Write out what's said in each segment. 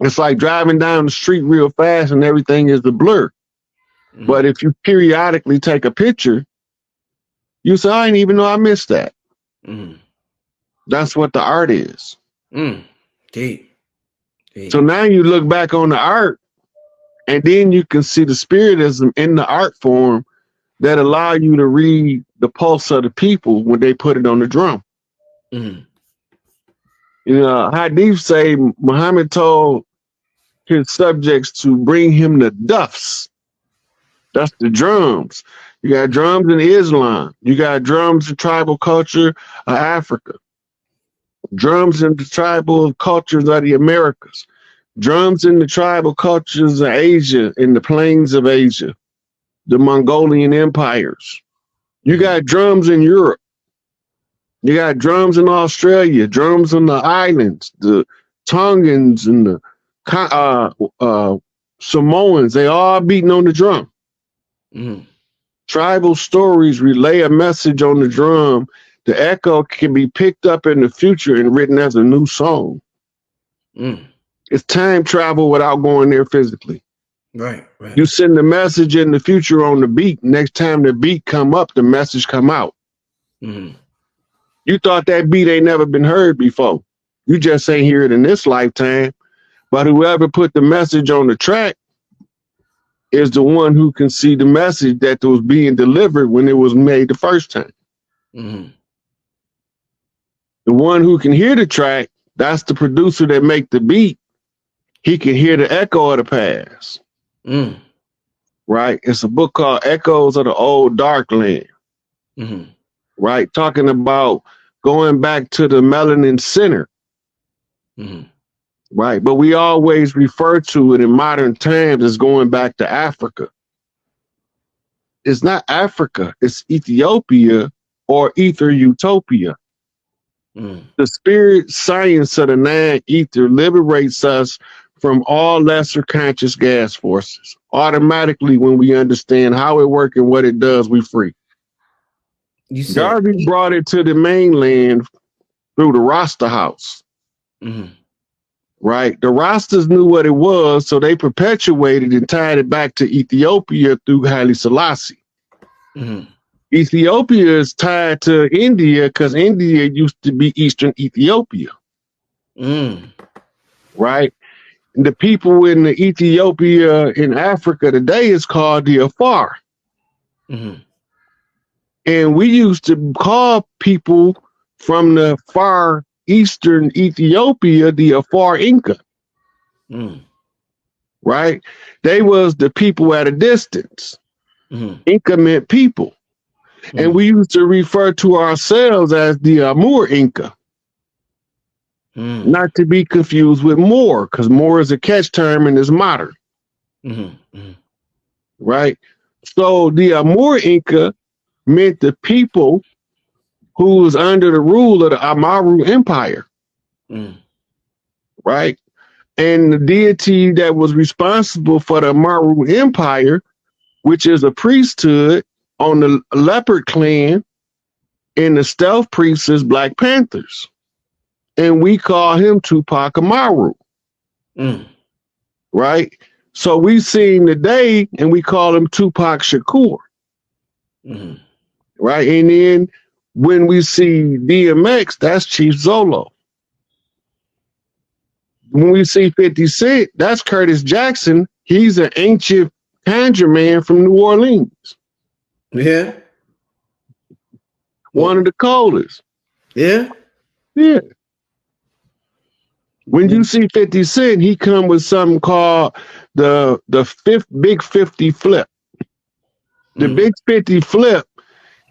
It's like driving down the street real fast and everything is a blur. Mm. But if you periodically take a picture, you say, I didn't even know I missed that. Mm. That's what the art is. Mm. Deep. Deep. So now you look back on the art, and then you can see the spiritism in the art form that allow you to read the pulse of the people when they put it on the drum. Mm. You know, Hadith say Muhammad told his subjects to bring him the duffs. That's the drums. You got drums in Islam. You got drums in tribal culture of Africa. Drums in the tribal cultures of the Americas. Drums in the tribal cultures of Asia, in the plains of Asia, the Mongolian empires. You got drums in Europe. You got drums in Australia, drums on the islands, the Tongans and the Samoans. They all beating on the drum. Mm. Tribal stories relay a message on the drum. The echo can be picked up in the future and written as a new song. Mm. It's time travel without going there physically. Right, right. You send the message in the future on the beat. Next time the beat come up, the message come out. Mm. You thought that beat ain't never been heard before. You just ain't hear it in this lifetime. But whoever put the message on the track is the one who can see the message that was being delivered when it was made the first time. Mm. The one who can hear the track, that's the producer that make the beat. He can hear the echo of the past. Mm. Right? It's a book called Echoes of the Old Dark Land. Mm. Right? Talking about going back to the melanin center. Mm. Right? But we always refer to it in modern times as going back to Africa. It's not Africa, it's Ethiopia or Ether Utopia. Mm. The spirit science of the nine ether liberates us from all lesser conscious gas forces. Automatically, when we understand how it works and what it does, we free. You said Garvey brought it to the mainland through the Rasta house. Mm. Right? The Rastas knew what it was, so they perpetuated and tied it back to Ethiopia through Haile Selassie. Mm. Ethiopia is tied to India because India used to be Eastern Ethiopia. Mm. Right? The people in the Ethiopia in Africa today is called the Afar. Mm. And we used to call people from the far eastern Ethiopia the Afar Inca. Mm. Right? They was the people at a distance. Mm. Inca meant people. And we used to refer to ourselves as the Amur Inca. Mm. Not to be confused with Moor, because Moor is a catch term and is modern. Mm. Mm. Right? So the Amur Inca meant the people who was under the rule of the Amaru Empire. Mm. Right? And the deity that was responsible for the Amaru Empire, which is a priesthood on the leopard clan, and the stealth priests is Black Panthers. And we call him Tupac Amaru. Mm. Right? So we see him today and we call him Tupac Shakur. Mm. Right? And then when we see DMX, that's Chief Zolo. When we see 50 Cent, that's Curtis Jackson. He's an ancient conjure man from New Orleans. Yeah. One of the coldest. Yeah. Yeah. When you see 50 Cent, he come with something called the Big 50 flip. The Big 50 flip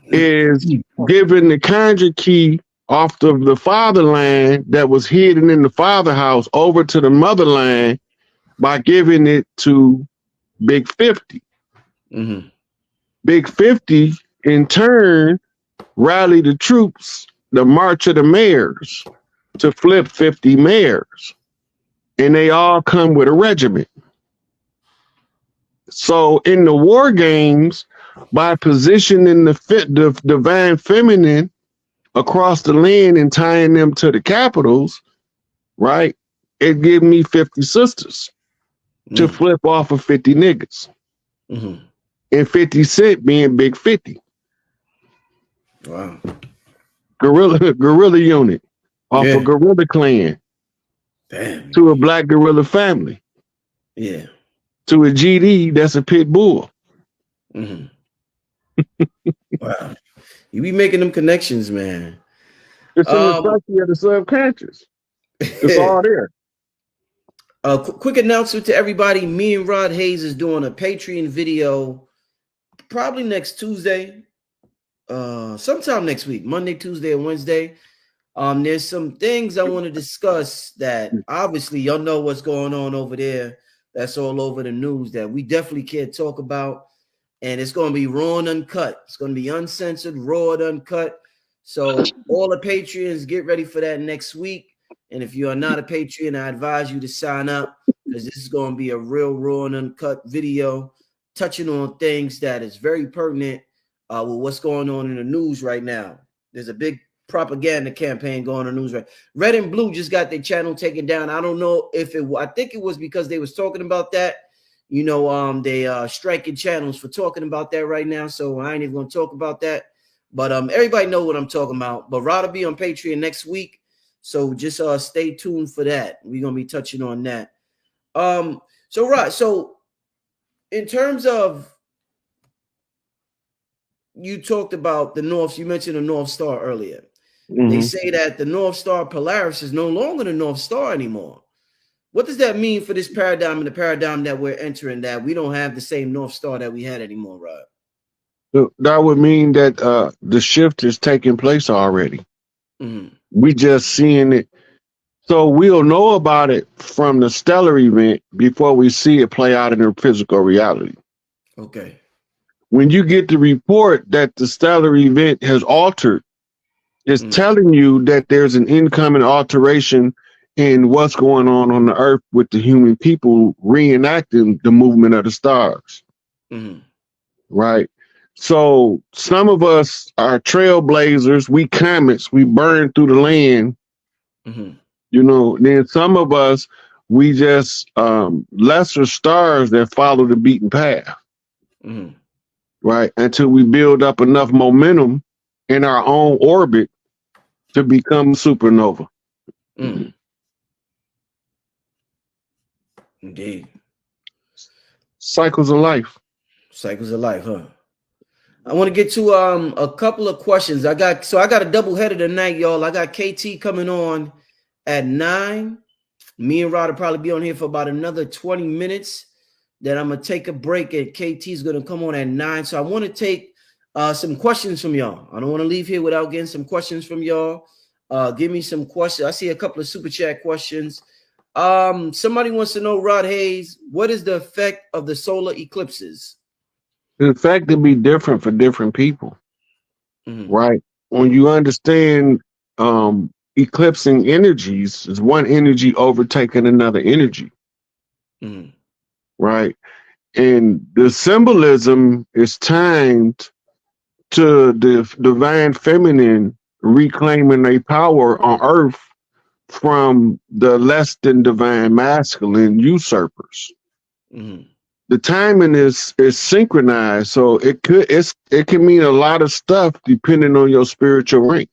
is giving the conjure key off of the fatherland that was hidden in the father house over to the motherland by giving it to Big 50. Mm-hmm. Big 50 in turn rallied the troops, the March of the Mayors, to flip 50 mayors. And they all come with a regiment. So in the war games, by positioning the divine feminine across the land and tying them to the capitals, right? it give me 50 sisters to flip off of 50 niggas. Mm-hmm. And 50 Cent being Big 50. Wow. Gorilla unit off a Gorilla Clan. Damn. To a black gorilla family. Yeah. To a GD that's a pit bull. Mm-hmm. Wow. You be making them connections, man. It's in the psyche of the subconscious. It's all there. Quick announcement to everybody. Me and Rod Hayes is doing a Patreon video probably next Tuesday. Sometime next week, Monday, Tuesday, and Wednesday. There's some things I want to discuss that obviously y'all know what's going on over there. That's all over the news that we definitely can't talk about. And it's going to be raw and uncut. It's going to be uncensored, raw and uncut. So all the Patreons, get ready for that next week. And if you are not a Patreon, I advise you to sign up because this is going to be a real raw and uncut video touching on things that is very pertinent with what's going on in the news right now. There's a big propaganda campaign going on the news right. Red and Blue just got their channel taken down. I don't know if I think it was because they was talking about that. You know, they striking channels for talking about that right now. So I ain't even gonna talk about that. But everybody know what I'm talking about. But Rod will be on Patreon next week. So just stay tuned for that. We're gonna be touching on that. So Rod, so in terms of you talked about the North, you mentioned the North Star earlier. Mm-hmm. They say that the North Star Polaris is no longer the North Star anymore. What does that mean for this paradigm and the paradigm that we're entering, that we don't have the same North Star that we had anymore, Rod? That would mean that the shift is taking place already. Mm-hmm. We just seeing it. So we'll know about it from the stellar event before we see it play out in the physical reality. Okay. When you get the report that the stellar event has altered, it's telling you that there's an incoming alteration in what's going on the earth with the human people reenacting the movement of the stars. Mm-hmm. Right? So some of us are trailblazers, we comets, we burn through the land. Mm-hmm. You know, then some of us, we just lesser stars that follow the beaten path. Mm-hmm. Right? Until we build up enough momentum in our own orbit to become supernova. Mm-hmm. Indeed. Cycles of life. Cycles of life, huh? I want to get to a couple of questions. I got a double header tonight, y'all. I got KT coming on at 9. Me and Rod will probably be on here for about another 20 minutes. Then I'm gonna take a break, and KT is gonna come on at 9. So I want to take some questions from y'all. I don't want to leave here without getting some questions from y'all. Give me some questions. I see a couple of super chat questions. Somebody wants to know, Rod Hayes, what is the effect of the solar eclipses? The effect can be different for different people. Mm-hmm. Right? When you understand eclipsing energies, is one energy overtaking another energy. Mm-hmm. Right? And the symbolism is timed to the divine feminine reclaiming their power on earth from the less than divine masculine usurpers. Mm-hmm. The timing is synchronized, so it can mean a lot of stuff depending on your spiritual rank.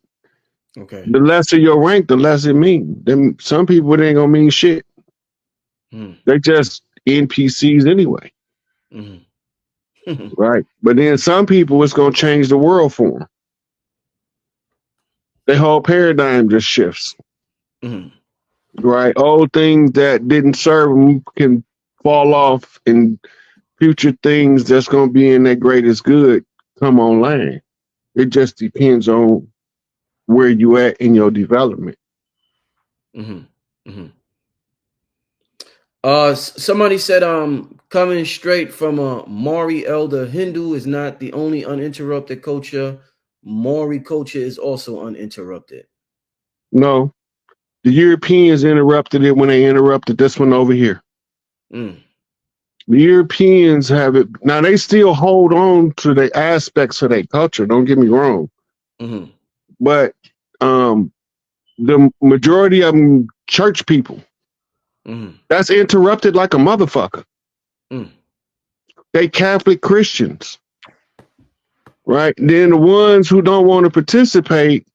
Okay. The lesser your rank, the less it means. Then some people, it ain't gonna mean shit. They just NPCs anyway. Mm-hmm. Right. But then some people, it's gonna change the world for them. Their whole paradigm just shifts. Mm-hmm. Right. Old things that didn't serve them can fall off, and future things that's going to be in their greatest good come online. It just depends on where you at in your development. Mm-hmm. Mm-hmm. Somebody said, coming straight from a Maori elder, Hindu is not the only uninterrupted culture. Maori culture is also uninterrupted. No, the Europeans interrupted it when they interrupted this one over here. The Europeans have it. Now, they still hold on to the aspects of their culture. Don't get me wrong. Mm-hmm. But the majority of them church people. Mm-hmm. That's interrupted like a motherfucker. Mm. They Catholic Christians, right? Then the ones who don't want to participate,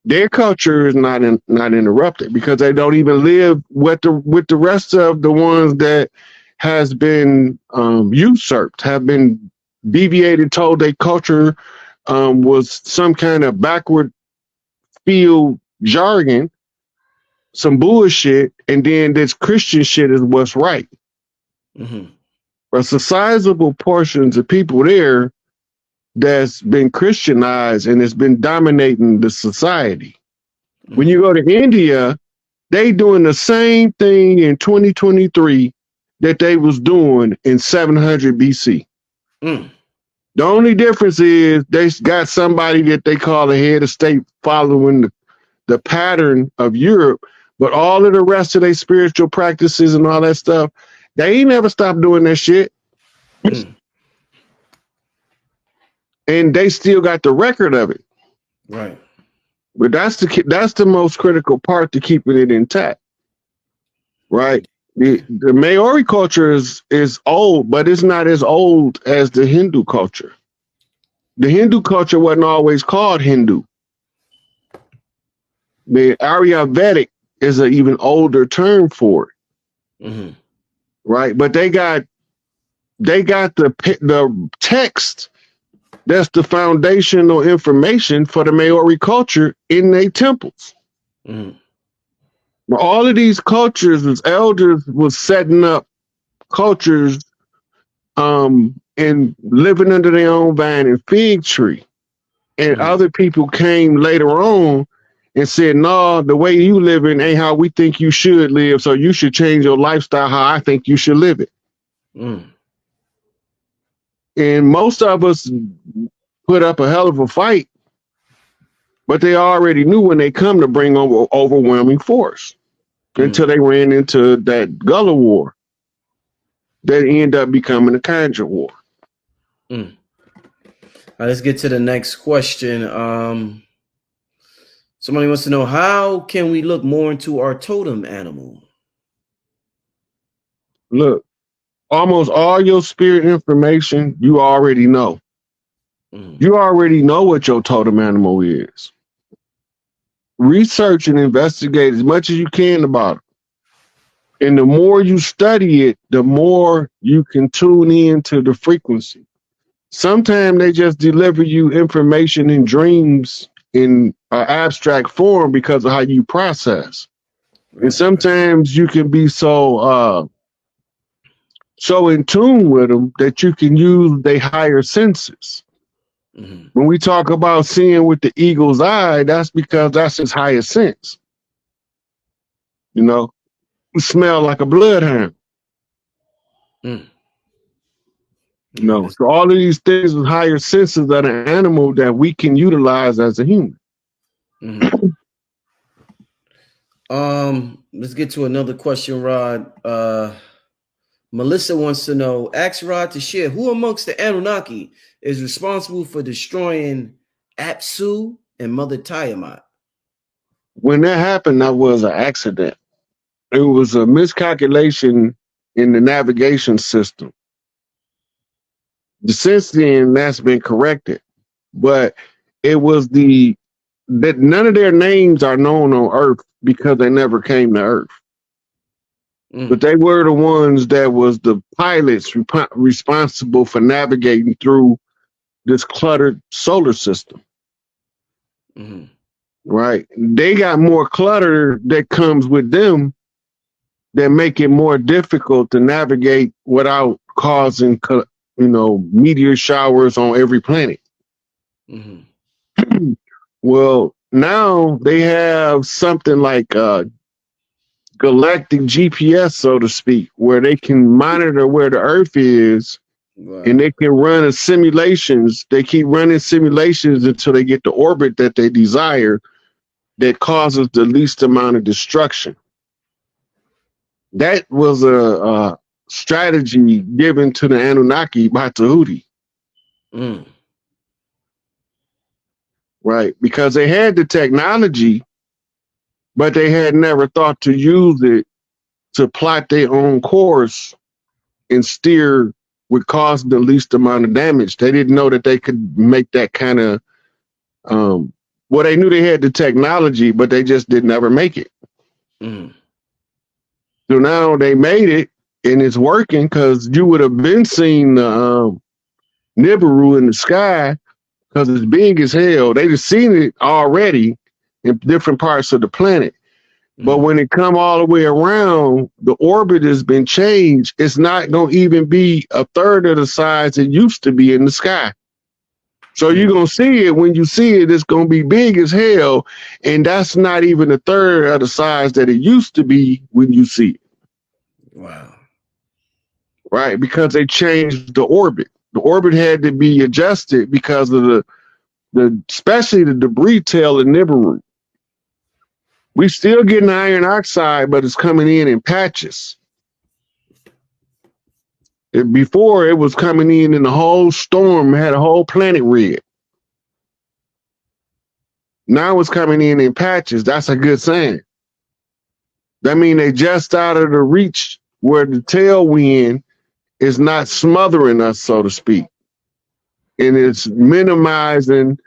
their culture is not interrupted because they don't even live with the rest of the ones that has been usurped, have been deviated, told their culture was some kind of backward field jargon, some bullshit, and then this Christian shit is what's right. Mm-hmm. But some sizable portions of people there that's been Christianized and it's been dominating the society. Mm-hmm. When you go to India, they doing the same thing in 2023 that they was doing in 700 BC. Mm. The only difference is they got somebody that they call a head of state following the pattern of Europe, but all of the rest of their spiritual practices and all that stuff, they ain't never stopped doing that shit. Mm. And they still got the record of it. Right. But that's the most critical part to keeping it intact. Right? The Maori culture is old, but it's not as old as the Hindu culture. The Hindu culture wasn't always called Hindu. The Ayurvedic is an even older term for it. Mm-hmm. Right? But they got the text that's the foundational information for the Maori culture in their temples. Mm-hmm. All of these cultures, as elders was setting up cultures and living under their own vine and fig tree. And other people came later on and said, no, the way you living ain't how we think you should live. So you should change your lifestyle how I think you should live it. Mm. And most of us put up a hell of a fight, but they already knew when they come to bring over overwhelming force until they ran into that Gullah War that ended up becoming a Kanja War. Mm. All right, let's get to the next question. Somebody wants to know, how can we look more into our totem animal? Look, almost all your spirit information, you already know. Mm. You already know what your totem animal is. Research and investigate as much as you can about it. And the more you study it, the more you can tune in to the frequency. Sometimes they just deliver you information in dreams in an abstract form because of how you process. Right. And sometimes you can be so in tune with them that you can use their higher senses. Mm-hmm. When we talk about seeing with the eagle's eye, that's because that's his highest sense. You know, you smell like a bloodhound. Mm. No, so all of these things with higher senses of an animal that we can utilize as a human. Mm-hmm. Let's get to another question, Rod. Melissa wants to know, ask Rod to share who amongst the Anunnaki is responsible for destroying Apsu and Mother Tiamat. When that happened, that was an accident. It was a miscalculation in the navigation system. Since then, that's been corrected. But it was that none of their names are known on Earth because they never came to Earth. Mm. But they were the ones that was the pilots responsible for navigating through this cluttered solar system. Mm-hmm. Right? They got more clutter that comes with them that make it more difficult to navigate without causing, meteor showers on every planet. Mm-hmm. Well, now they have something like galactic GPS, so to speak, where they can monitor where the Earth is. Wow. And they can run simulations. They keep running simulations until they get the orbit that they desire that causes the least amount of destruction. That was a strategy given to the Anunnaki by Tahuti. Mm. Right, because they had the technology, but they had never thought to use it to plot their own course and steer would cause the least amount of damage. They didn't know that they could make that kind of, well, they knew they had the technology, but they just didn't ever make it. Mm. So now they made it and it's working, because you would have been seeing the Nibiru in the sky because it's big as hell. They just seen it already in different parts of the planet. But when it come all the way around, the orbit has been changed. It's not going to even be a third of the size it used to be in the sky. So you're going to see it. When you see it, it's going to be big as hell. And that's not even a third of the size that it used to be when you see it. Wow. Right? Because they changed the orbit. The orbit had to be adjusted because of the especially the debris tail of Nibiru. We still getting iron oxide, but it's coming in patches. Before, it was coming in the whole storm, had a whole planet red. Now it's coming in patches. That's a good sign. That means they just out of the reach where the tailwind is not smothering us, so to speak. And it's minimizing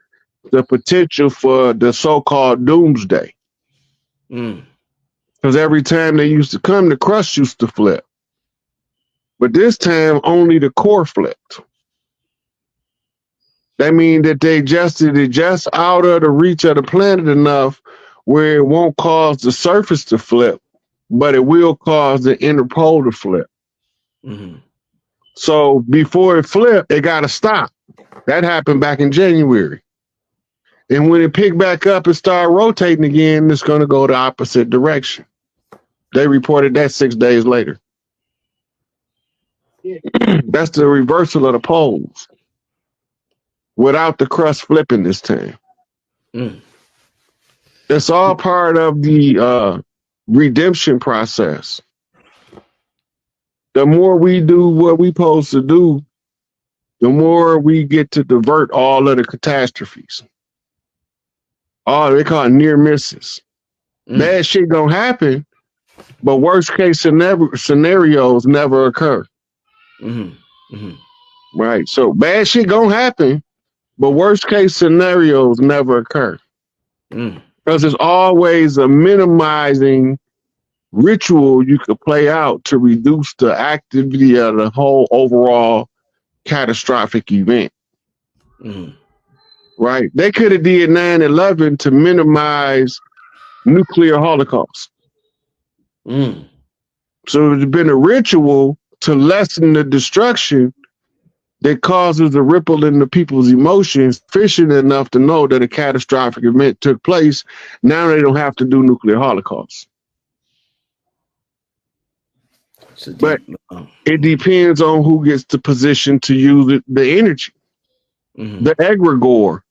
the potential for the so-called doomsday. Because every time they used to come, the crust used to flip. But this time, only the core flipped. That means that they adjusted it just out of the reach of the planet enough where it won't cause the surface to flip, but it will cause the inner pole to flip. So before it flipped, it got to stop. That happened back in January. And when it picked back up and started rotating again, it's going to go the opposite direction. They reported that 6 days later. That's the reversal of the poles without the crust flipping this time. It's all part of the redemption process. The more we do what we're supposed to do, the more we get to divert all of the catastrophes. Oh, they call it near misses. Bad shit gonna happen, but worst case scenarios never occur. Right. So bad shit gonna happen, but worst case scenarios never occur. Because there's always a minimizing ritual you could play out to reduce the activity of the whole overall catastrophic event. Right. They could have did 9/11 to minimize nuclear holocaust. So it's been a ritual to lessen the destruction that causes a ripple in the people's emotions, sufficient enough to know that a catastrophic event took place. Now they don't have to do nuclear holocaust. But it depends on who gets the position to use the energy. The egregore,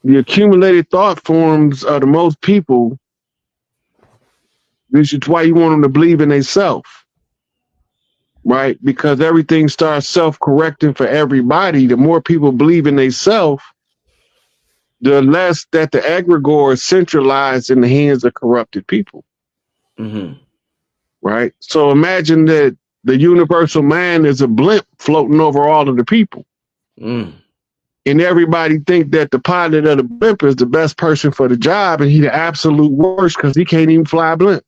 the accumulated thought forms of the most people. This is why you want them to believe in themselves, right? Because everything starts self-correcting for everybody. The more people believe in themselves, the less that the egregore is centralized in the hands of corrupted people. Right? So imagine that the universal mind is a blimp floating over all of the people. And everybody think that the pilot of the blimp is the best person for the job, and he the absolute worst because he can't even fly a blimp.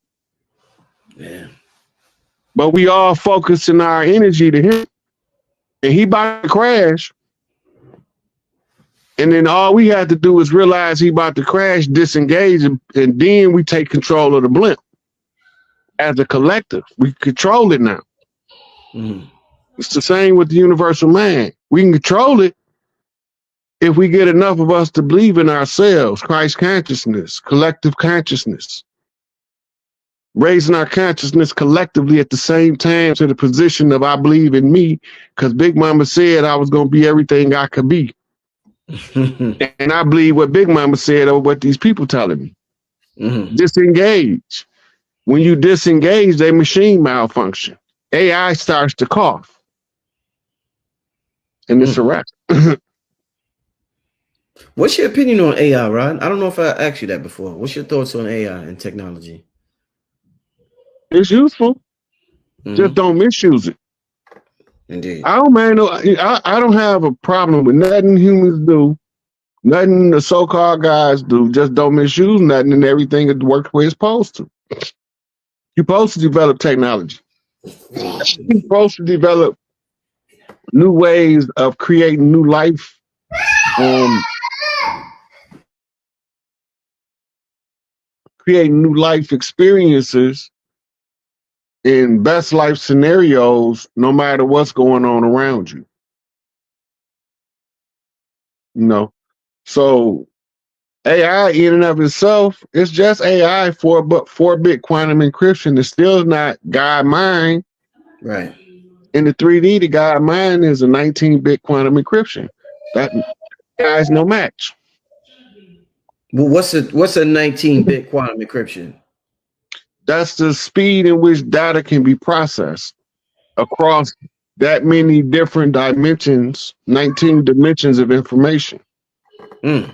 But we all focusing our energy to him, and he about to crash. And then all we have to do is realize he about to crash, disengage, and then we take control of the blimp. As a collective, we control it now. It's the same with the universal mind. We can control it if we get enough of us to believe in ourselves, Christ consciousness, collective consciousness. Raising our consciousness collectively at the same time to the position of I believe in me, because Big Mama said I was going to be everything I could be. And I believe what Big Mama said over what these people telling me. Disengage. When you disengage, they machine malfunction. AI starts to cough. And it's a wrap. What's your opinion on AI, Rod? I don't know if I asked you that before. What's your thoughts on AI and technology? It's useful. Just don't misuse it. Indeed. I don't have a problem with nothing humans do, nothing the so-called guys do. Just don't misuse nothing, and everything it works where it's supposed to. You're supposed to develop technology. You're supposed to develop new ways of creating new life. Creating new life experiences in best life scenarios, no matter what's going on around you. You know, so AI in and of itself, it's just AI for 4-bit quantum encryption. It's still not God mind. Right. In the 3D, the God mind is a 19-bit quantum encryption. That guy's no match. Well, what's a 19-bit quantum encryption? That's the speed in which data can be processed across that many different dimensions, 19 dimensions of information. The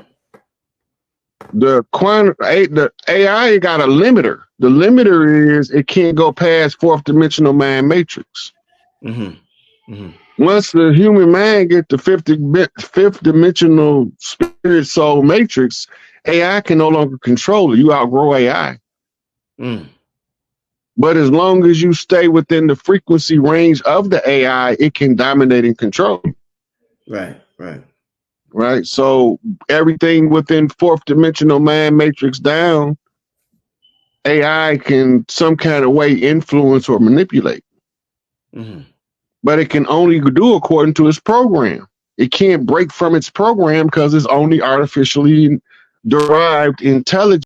AI got a limiter. The limiter is it can't go past 4th dimensional mind matrix. Once the human mind gets the 5th dimensional spirit soul matrix, AI can no longer control it. You outgrow AI. But as long as you stay within the frequency range of the AI, it can dominate and control. Right. So everything within 4th dimensional mind matrix down, AI can some kind of way influence or manipulate. But it can only do according to its program. It can't break from its program because it's only artificially derived intelligence.